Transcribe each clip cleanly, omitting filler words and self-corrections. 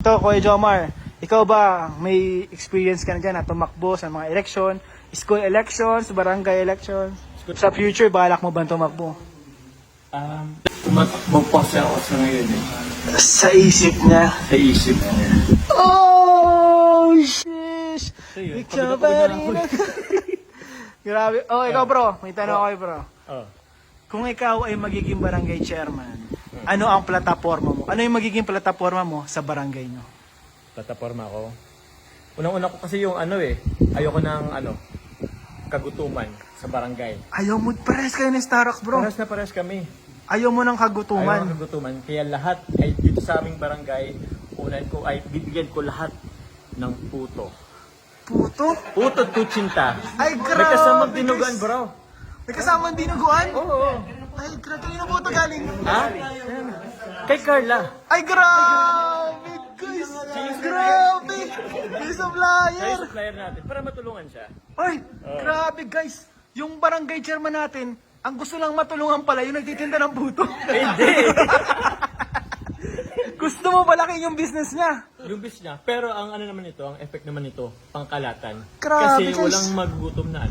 Ito, Kuya Jomar, ikaw ba may experience ka na dyan na tumakbo sa mga election, school elections, barangay elections? Sa future, balak mo ba tumakbo? Tumatakbo pa siya ako sa ngayon eh. Sa isip niya. Sa isip niya. Oh, shish! Ayun, Ikaw pagod ba na rin? ako. Grabe. Oh, ikaw bro, may tanong ako bro. Oh. Kung ikaw ay magiging barangay chairman, ano ang plataforma mo? Ano yung magiging plataforma mo sa barangay nyo? Plataforma ko. Unang-una ko kasi yung ayoko ng kagutuman sa barangay. Ayaw mo, pares kayo ni Starrock bro. Pares na pares kami. Ayaw mo ng Ayaw kagutuman. ng kagutuman. Kaya lahat ay dito sa aming barangay, unan ko ay bibigyan ko lahat ng puto. Puto? Puto tutsinta. Ay, grabe. May kasamang dinugan, bro. May kasamang dinuguan? Oo. Ay, grabe. Kanino po ito galing? Ha? Kay Carla. Ay, grabe, guys. Grabe. May supplier. Kaya supplier natin para matulungan siya. Ay, grabe, guys. Yung barangay chairman natin, ang gusto lang matulungan pala yung nagtitinda ng puto. Hindi. Gusto mo palaking yung business niya. Yung bis niya. Pero ang naman ito, ang effect naman nito, pangkalatan. Grabe, Kasi guys. walang magugutom na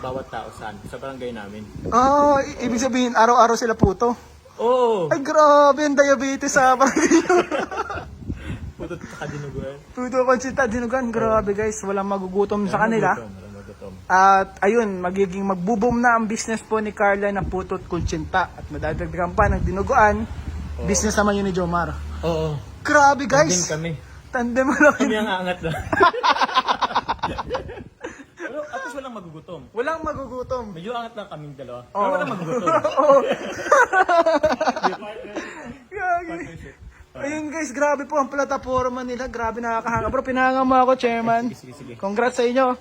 bawat tao sa barangay namin. Ah, ibig sabihin, araw-araw sila puto. Oo. Ay, grabe, ang diabetes sa barangay nyo. Putot sa kadinuguan. Puto, konsita, dinugan. Grabe, guys. Walang magugutom sa kanila. Walang magutom. At ayun, magbo-boom na ang business po ni Carla na putot kuntsinta. At madadagdagan pa ng dinuguan. Business naman yun ni Jomar. Oo. Grabe, Din guys. kami. Tandem mo lang. Kami ang aangat na. Pero at least walang magugutom. Walang magugutom. Medyo angat lang kaming dalawa. Pero Oo. walang magugutom. Gagi. Ayun guys, grabe po ang plataforma nila. Grabe nakakahanga. Bro, pinahanga mo ako, chairman. Sige. Congrats sa inyo.